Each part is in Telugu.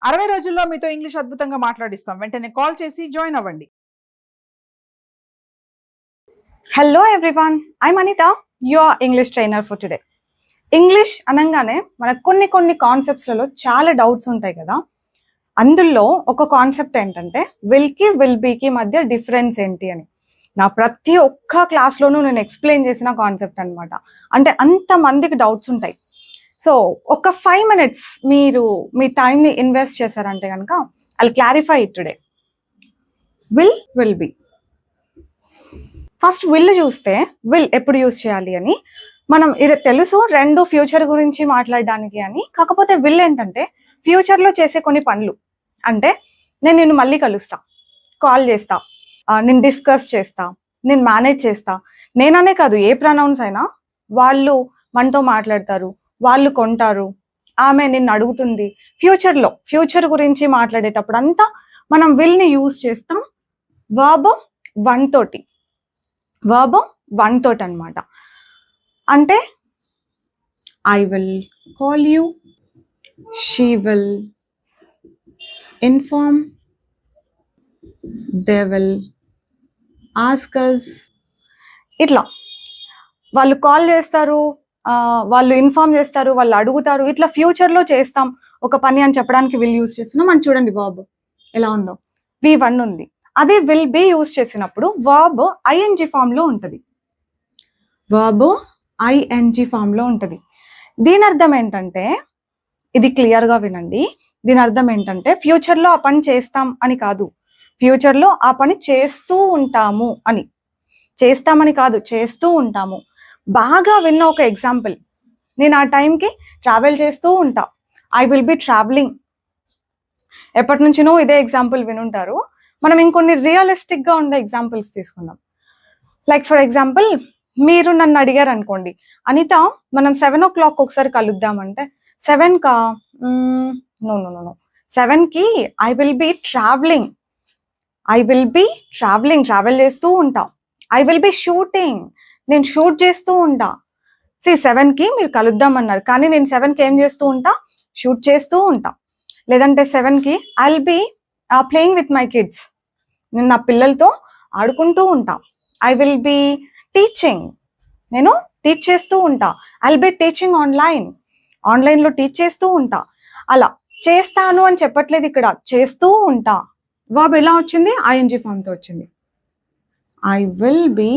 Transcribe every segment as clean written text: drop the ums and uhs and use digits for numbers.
60 రోజుల్లో మీతో ఇంగ్లీష్ అద్భుతంగా మాట్లాడిస్తాం. వెంటనే కాల్ చేసి జాయిన్ అవ్వండి. Hello everyone, I'm Anita, your English trainer for today. English అనగానే మనకు కొన్ని కాన్సెప్ట్స్లలో చాలా డౌట్స్ ఉంటాయి కదా. అందులో ఒక కాన్సెప్ట్ ఏంటంటే విల్కి విల్ బీకి మధ్య డిఫరెన్స్ ఏంటి అని నా ప్రతి ఒక్క క్లాస్లోనూ నేను ఎక్స్ప్లెయిన్ చేసిన కాన్సెప్ట్ అనమాట. అంటే అంతమందికి డౌట్స్ ఉంటాయి. సో ఒక 5 minutes మీరు మీ టైంని ఇన్వెస్ట్ చేశారంటే కనుక I clarify it today. Will be. First will చూస్తే విల్ ఎప్పుడు యూజ్ చేయాలి అని మనం ఇది తెలుసు, రెండు ఫ్యూచర్ గురించి మాట్లాడడానికి అని. కాకపోతే విల్ ఏంటంటే ఫ్యూచర్లో చేసే కొన్ని పనులు. అంటే నేను నిన్ను మళ్ళీ కలుస్తా, కాల్ చేస్తా, నేను డిస్కస్ చేస్తా, నేను మేనేజ్ చేస్తా. నేననే కాదు, ఏ ప్రొనౌన్స్ అయినా వాళ్ళు మనతో మాట్లాడతారు, వాళ్ళు కొంటారు, ఆమె నిన్ను అడుగుతుంది. ఫ్యూచర్ గురించి మాట్లాడేటప్పుడు అంతా మనం విల్ని యూజ్ చేస్తాం వర్బ్ వన్ తోటి అనమాట. అంటే I will call you, she will inform, they will ask us. ఇట్లా వాళ్ళు కాల్ చేస్తారు, వాళ్ళు ఇన్ఫార్మ్ చేస్తారు, వాళ్ళు అడుగుతారు. ఇట్లా ఫ్యూచర్లో చేస్తాం ఒక పని అని చెప్పడానికి విల్ యూజ్ చేస్తున్నాం. అని చూడండి వర్బ్ ఎలా ఉందో. V1 ఉంది. అదే విల్ బి యూజ్ చేసినప్పుడు వర్బ్ ఐఎన్జి ఫామ్లో ఉంటుంది. దీని అర్థం ఏంటంటే, ఇది క్లియర్గా వినండి. దీని అర్థం ఏంటంటే ఫ్యూచర్లో ఆ పని చేస్తాం అని కాదు, ఫ్యూచర్లో ఆ పని చేస్తూ ఉంటాము అని. చేస్తామని కాదు, చేస్తూ ఉంటాము. బాగా విన్న ఒక ఎగ్జాంపుల్, నేను ఆ టైంకి ట్రావెల్ చేస్తూ ఉంటా. I will be travelling. ఎప్పటి నుంచినో ఇదే ఎగ్జాంపుల్ వినుంటారు. మనం ఇంకొన్ని రియలిస్టిక్గా ఉండే ఎగ్జాంపుల్స్ తీసుకుందాం. లైక్ ఫర్ ఎగ్జాంపుల్, మీరు నన్ను అడిగారు అనుకోండి, అనిత మనం 7 o'clock ఒకసారి కలుద్దామంటే 7కా? నో 7కి I will be travelling. Travel చేస్తూ ఉంటా. ఐ విల్ బి షూటింగ్, నేను షూట్ చేస్తూ ఉంటా. 7కి మీరు కలుద్దామన్నారు, కానీ నేను 7కి ఏం చేస్తూ ఉంటా? షూట్ చేస్తూ ఉంటా. లేదంటే 7కి I will be playing with my kids, నేను నా పిల్లలతో ఆడుకుంటూ ఉంటా. ఐ విల్ బి టీచింగ్, నేను టీచ్ చేస్తూ ఉంటా. ఐ విల్ బి టీచింగ్ ఆన్లైన్లో టీచ్ చేస్తూ ఉంటా. అలా చేస్తాను అని చెప్పట్లేదు ఇక్కడ, చేస్తూ ఉంటా. వర్బ్ ఎలా వచ్చింది? ఐఎన్జి ఫామ్తో వచ్చింది. ఐ విల్ బి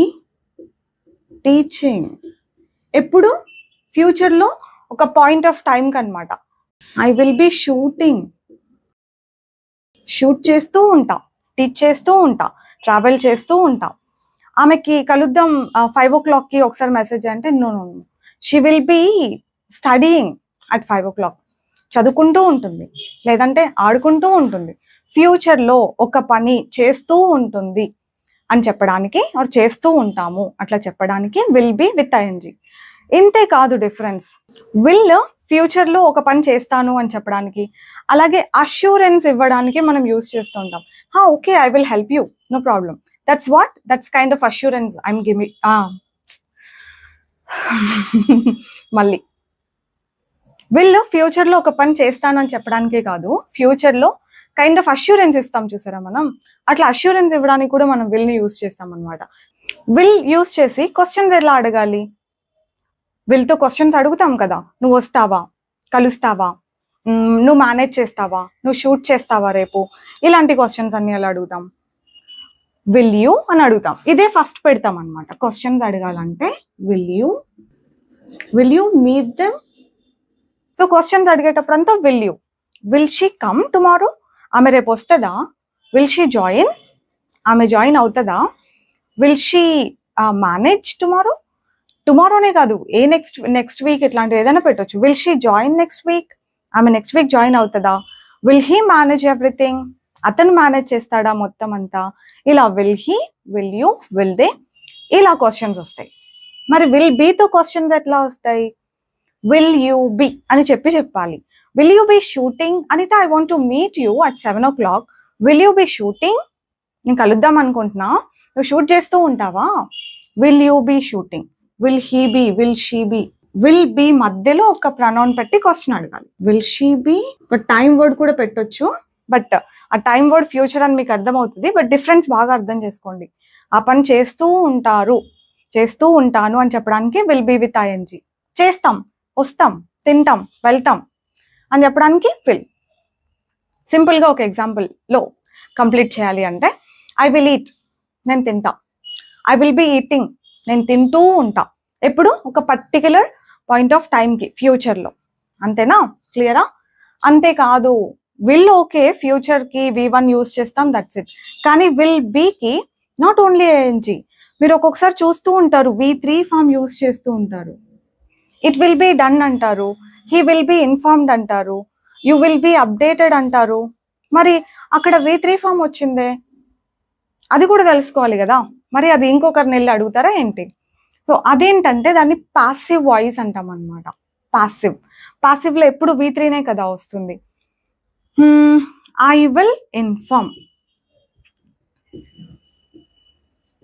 టీచింగ్ ఎప్పుడు? ఫ్యూచర్లో ఒక పాయింట్ ఆఫ్ టైంకి అనమాట. I will be shooting, shoot చేస్తూ ఉంటా, టీచ్ చేస్తూ ఉంటా, ట్రావెల్ చేస్తూ ఉంటా. ఆమెకి కలుద్దాం 5 o'clockకి ఒకసారి మెసేజ్ అంటే no, she will be studying at 5 o'clock. చదువుకుంటూ ఉంటుంది, లేదంటే ఆడుకుంటూ ఉంటుంది. ఫ్యూచర్లో ఒక పని చేస్తూ ఉంటుంది అని చెప్పడానికి, చేస్తూ ఉంటాము అట్లా చెప్పడానికి విల్ బి విత్ ఐఎన్జి. ఇంతే కాదు డిఫరెన్స్. విల్ ఫ్యూచర్లో ఒక పని చేస్తాను అని చెప్పడానికి, అలాగే అష్యూరెన్స్ ఇవ్వడానికి మనం యూజ్ చేస్తూ ఉంటాం. Okay, I will help you, no problem. That's kind of assurance I'm giving. మళ్ళీ విల్ ఫ్యూచర్లో ఒక పని చేస్తాను అని చెప్పడానికే కాదు, ఫ్యూచర్లో కైండ్ ఆఫ్ అష్యూరెన్స్ ఇస్తాం చూసారా మనం, అట్లా అష్యూరెన్స్ ఇవ్వడానికి కూడా మనం విల్ని యూజ్ చేస్తాం అనమాట. విల్ యూజ్ చేసి క్వశ్చన్స్ ఎలా అడగాలి? విల్తో క్వశ్చన్స్ అడుగుతాం కదా, నువ్వు వస్తావా, కలుస్తావా, నువ్వు మేనేజ్ చేస్తావా, నువ్వు షూట్ చేస్తావా రేపు, ఇలాంటి క్వశ్చన్స్ అన్ని ఎలా అడుగుతాం? విల్ యూ అని అడుగుతాం. ఇదే ఫస్ట్ పెడతాం అనమాట. క్వశ్చన్స్ అడగాలంటే will you meet them. So questions అడిగేటప్పుడు అంతా విల్ షీ కమ్ టుమారో, ఆమె రేపు వస్తుందా? విల్ షీ జాయిన్, ఆమె జాయిన్ అవుతుందా? విల్ షీ మేనేజ్ టుమారోనే కాదు, నెక్స్ట్ వీక్ ఇట్లాంటివి ఏదైనా పెట్టవచ్చు. Will she join next week, ఆమె నెక్స్ట్ వీక్ జాయిన్ అవుతుందా? విల్ హీ మేనేజ్ ఎవ్రీథింగ్, అతను మేనేజ్ చేస్తాడా మొత్తం అంతా? ఇలా will he, will you, will they, ఇలా క్వశ్చన్స్ వస్తాయి. మరి విల్ బీతో క్వశ్చన్స్ ఎట్లా వస్తాయి? విల్ యూ బి అని చెప్పాలి. Will you be shooting? Anita, I want to meet you at 7 o'clock. Will you be shooting? నేను కలుద్దాం అనుకుంటున్నా, నువ్వు షూట్ చేస్తూ ఉంటావా? Will you be shooting. Will he be, will she be, will be మధ్యలో ఒక ప్రనౌన్ పెట్టి క్వశ్చన్ అడగాలి. విల్ షీ బి, ఒక టైం వర్డ్ కూడా పెట్టొచ్చు, బట్ ఆ టైం వర్డ్ ఫ్యూచర్ అని మీకు అర్థమవుతుంది, బట్ డిఫరెన్స్ బాగా అర్థం చేసుకోండి. ఆ పని చేస్తూ ఉంటారు, చేస్తూ ఉంటాను అని చెప్పడానికి విల్ బి విత్ ఐఎన్జి. చేస్తాం, వస్తాం, తింటాం, వెళ్తాం అని చెప్పడానికి విల్. సింపుల్గా ఒక ఎగ్జాంపుల్లో కంప్లీట్ చేయాలి అంటే ఐ విల్ ఈట్, నేను తింటా. ఐ విల్ బి ఈటింగ్, నేను తింటూ ఉంటా. ఎప్పుడు? ఒక పర్టిక్యులర్ పాయింట్ ఆఫ్ టైంకి, ఫ్యూచర్లో. అంతేనా? క్లియరా? అంతేకాదు, విల్ ఓకే ఫ్యూచర్కి V1 యూజ్ చేస్తాం, దట్స్ ఇట్. కానీ విల్ బీకి నాట్ ఓన్లీ ఐఎన్జి, మీరు ఒక్కొక్కసారి చూస్తూ ఉంటారు V3 ఫామ్ యూజ్ చేస్తూ ఉంటారు. ఇట్ విల్ బి డన్ అంటారు, హీ విల్ బి ఇన్ఫార్మ్డ్ అంటారు, యూ విల్ బి అప్డేటెడ్ అంటారు. మరి అక్కడ V3 ఫామ్ వచ్చిందే, అది కూడా తెలుసుకోవాలి కదా. మరి అది ఇంకొకరిని వెళ్ళి అడుగుతారా ఏంటి? సో అదేంటంటే దాన్ని పాసివ్ వాయిస్ అంటాం అనమాట. పాసివ్లో ఎప్పుడు V3నే కదా వస్తుంది. ఐ విల్ ఇన్ఫార్మ్,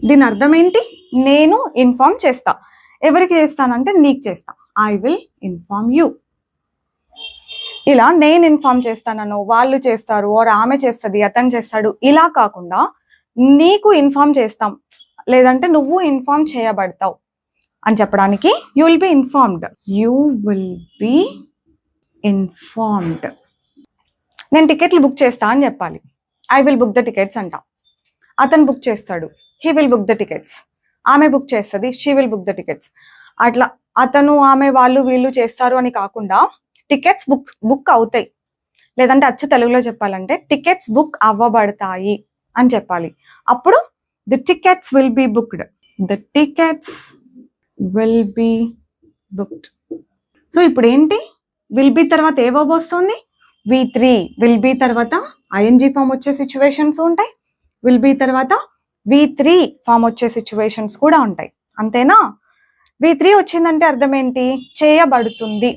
దీని అర్థం ఏంటి? నేను ఇన్ఫార్మ్ చేస్తా. ఎవరికి చేస్తానంటే నీకు చేస్తా. I will inform you. ఇలా నేను ఇన్ఫార్మ్ చేస్తానను, వాళ్ళు చేస్తారు, ఆర్ ఆమె చేస్తుంది, అతను చేస్తాడు, ఇలా కాకుండా నీకు ఇన్ఫార్మ్ చేస్తాం, లేదంటే నువ్వు ఇన్ఫార్మ్ చేయబడతావు అని చెప్పడానికి you will be informed. You will be informed. నేను టికెట్లు బుక్ చేస్తా అని చెప్పాలి. I will book the tickets అంట. అతను బుక్ చేస్తాడు, he will book the tickets. ఆమె బుక్ చేస్తుంది, she will book the tickets. అట్లా అతను, ఆమె, వాళ్ళు, వీళ్ళు చేస్తారు అని కాకుండా టికెట్స్ బుక్ అవుతాయి, లేదంటే అచ్చు తెలుగులో చెప్పాలంటే టికెట్స్ బుక్ అవ్వబడతాయి అని చెప్పాలి. అప్పుడు the tickets will be booked. The tickets will be booked. So ఇప్పుడు ఏంటి? విల్ బి తర్వాత ఏ వర్బ్ వస్తుంది? V3. విల్ బి తర్వాత ఐఎన్జి ఫామ్ వచ్చే సిచ్యువేషన్స్ ఉంటాయి, విల్ బి తర్వాత V3 ఫామ్ వచ్చే సిచ్యువేషన్స్ కూడా ఉంటాయి. అంతేనా? V3 వచ్చిందంటే అర్థం ఏంటి? చేయబడుతుంది,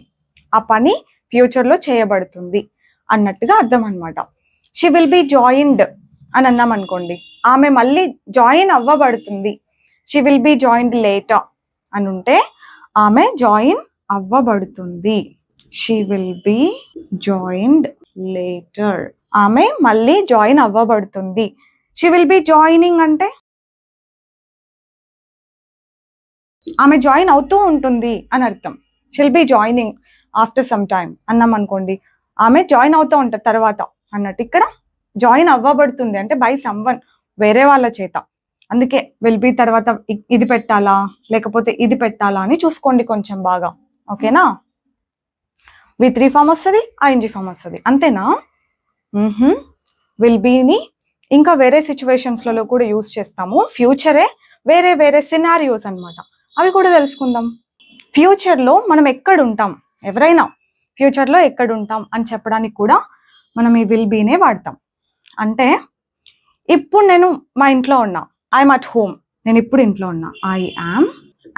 ఆ పని ఫ్యూచర్లో చేయబడుతుంది అన్నట్టుగా అర్థం అనమాట. షీ విల్ బి జాయిన్డ్ అని అన్నాం అనుకోండి, ఆమె మళ్ళీ జాయిన్ అవ్వబడుతుంది. She will be joined later అని ఉంటే ఆమె జాయిన్ అవ్వబడుతుంది. She will be joined later, ఆమె మళ్ళీ జాయిన్ అవ్వబడుతుంది. షీ విల్ బి జాయినింగ్ అంటే ఆమె జాయిన్ అవుతూ ఉంటుంది అని అర్థం. She will be joining after some time అన్నాం అనుకోండి, ఆమె జాయిన్ అవుతూ ఉంటుంది తర్వాత అన్నట్టు. ఇక్కడ జాయిన్ అవ్వబడుతుంది అంటే బై సమ్వన్, వేరే వాళ్ళ చేత. అందుకే విల్ బి తర్వాత ఇది పెట్టాలా లేకపోతే ఇది పెట్టాలా అని చూసుకోండి కొంచెం బాగా. ఓకేనా? V3 ఫామ్ వస్తుంది, ఐఎన్జి ఫామ్ వస్తుంది. అంతేనా? విల్ బీని ఇంకా వేరే సిచ్యువేషన్స్లలో కూడా యూజ్ చేస్తాము. ఫ్యూచరే వేరే వేరే సినారియోస్ అనమాట, అవి కూడా తెలుసుకుందాం. ఫ్యూచర్లో మనం ఎక్కడ ఉంటాం, ఎవరైనా ఫ్యూచర్లో ఎక్కడ ఉంటాం అని చెప్పడానికి కూడా మనం ఈ విల్ బీనే వాడతాం. అంటే ఇప్పుడు నేను మా ఇంట్లో ఉన్నా, ఐఎమ్ అట్ హోమ్. నేను ఇప్పుడు ఇంట్లో ఉన్నా, I am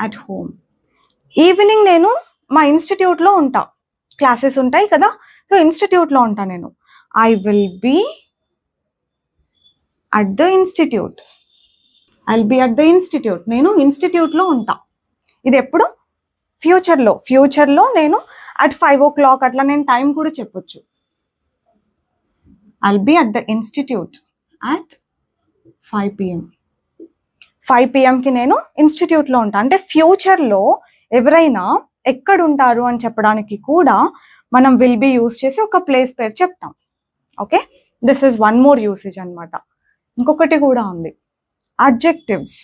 at home. Evening నేను మా ఇన్స్టిట్యూట్లో ఉంటా, క్లాసెస్ ఉంటాయి కదా, సో ఇన్స్టిట్యూట్లో ఉంటా నేను. I will be at the institute. I will be at the institute, నేను ఇన్స్టిట్యూట్లో ఉంటా. ఇది ఎప్పుడు? ఫ్యూచర్లో నేను అట్ 5 o'clock అట్లా నేను టైం కూడా చెప్పొచ్చు. I will be at the institute at 5 PM. 5 PMకి నేను ఇన్స్టిట్యూట్లో ఉంటా. అంటే ఫ్యూచర్లో ఎవరైనా ఎక్కడ ఉంటారు అని చెప్పడానికి కూడా మనం విల్ బి యూజ్ చేసి ఒక ప్లేస్ పేరు చెప్తాం. Okay, this is one more usage అనమాట. ఇంకొకటి కూడా ఉంది, అడ్జెక్టివ్స్.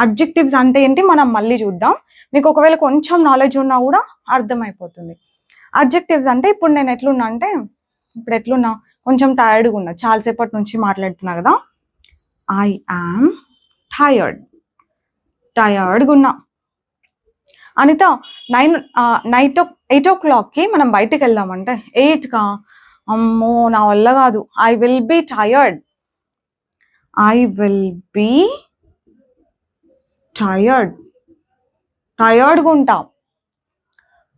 అడ్జెక్టివ్స్ అంటే ఏంటి మనం మళ్ళీ చూద్దాం. మీకు ఒకవేళ కొంచెం నాలెడ్జ్ ఉన్నా కూడా అర్థమైపోతుంది. అడ్జెక్టివ్స్ అంటే ఇప్పుడు నేను ఎట్లున్నా అంటే, ఇప్పుడు ఎట్లున్నా కొంచెం టైర్డ్గా ఉన్నా, చాలాసేపటి నుంచి మాట్లాడుతున్నా కదా. ఐ యామ్ టయర్డ్గా ఉన్నా. అనిత 8 o'clockకి మనం బయటికి వెళ్దామంటే 8కా, అమ్మో నా వల్ల కాదు. I will be tired.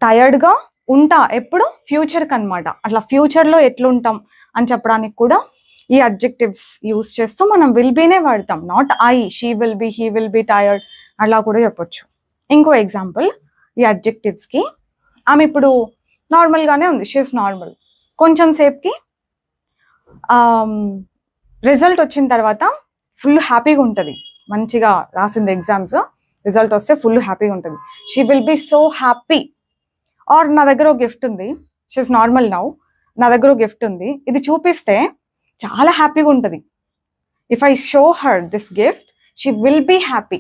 టయర్డ్గా ఉంటా ఎప్పుడు? ఫ్యూచర్కి అనమాట. అట్లా ఫ్యూచర్లో ఎట్లుంటాం అని చెప్పడానికి కూడా ఈ అడ్జెక్టివ్స్ యూజ్ చేస్తూ మనం విల్ బీనే వాడతాం. Not I, she will B, he will be tired అలా కూడా చెప్పొచ్చు. ఇంకో ఎగ్జాంపుల్ ఈ అడ్జెక్టివ్స్కి, ఆమె ఇప్పుడు నార్మల్గానే ఉంది, షీఈస్ నార్మల్. కొంచెం సేపుకి రిజల్ట్ వచ్చిన తర్వాత ఫుల్ హ్యాపీగా ఉంటుంది, మంచిగా రాసింది ఎగ్జామ్స్, రిజల్ట్ వస్తే ఫుల్ హ్యాపీగా ఉంటుంది. She will be so happy. Or నా దగ్గర ఒక గిఫ్ట్ ఉంది, షీఈస్ నార్మల్ నౌ, నా దగ్గర ఒక గిఫ్ట్ ఉంది, ఇది చూపిస్తే చాలా హ్యాపీగా ఉంటుంది. If I show her this gift she will be happy.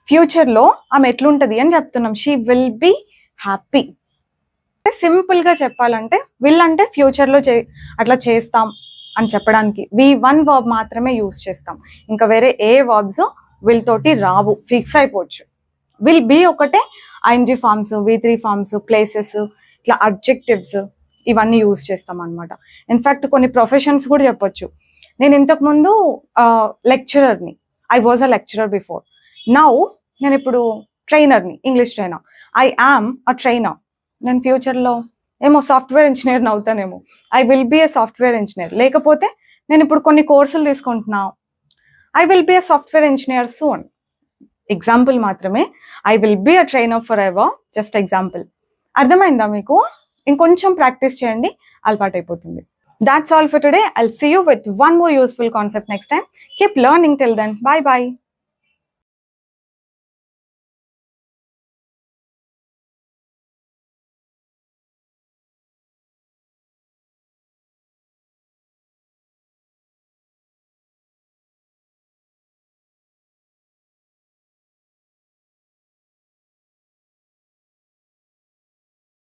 ఫ్యూచర్లో ఆమె ఎట్లుంటుంది అని చెప్తున్నాం, షీ విల్ బీ హ్యాపీ. సింపుల్గా చెప్పాలంటే విల్ అంటే ఫ్యూచర్లో అట్లా చేస్తాం అని చెప్పడానికి V1 వర్బ్ మాత్రమే యూజ్ చేస్తాం, ఇంకా వేరే ఏ వర్బ్స్ విల్ తోటి రావు, ఫిక్స్ అయిపోవచ్చు. విల్ బీ ఒకటే ING forms, V3 forms, places, ఇట్లా అడ్జెక్టివ్స్ ఇవన్నీ యూజ్ చేస్తాం అనమాట. ఇన్ఫ్యాక్ట్ కొన్ని ప్రొఫెషన్స్ కూడా చెప్పొచ్చు. నేను ఇంతకుముందు లెక్చరర్ని, I was a lecturer before. Now నేను ఇప్పుడు ట్రైనర్ని, English trainer. I am a trainer. నేను ఫ్యూచర్లో ఏమో సాఫ్ట్వేర్ ఇంజనీర్ని అవుతానేమో, I will be a software engineer. లేకపోతే నేను ఇప్పుడు కొన్ని కోర్సులు తీసుకుంటున్నా, I will be a software engineer soon. Example మాత్రమే. I will be a trainer for ever, just example. అర్థమైందా మీకు? ఇంకొంచెం ప్రాక్టీస్ చేయండి, అలవాటు అయిపోతుంది. That's all for today. I'll see you with one more useful concept next time. Keep learning till then. Bye bye.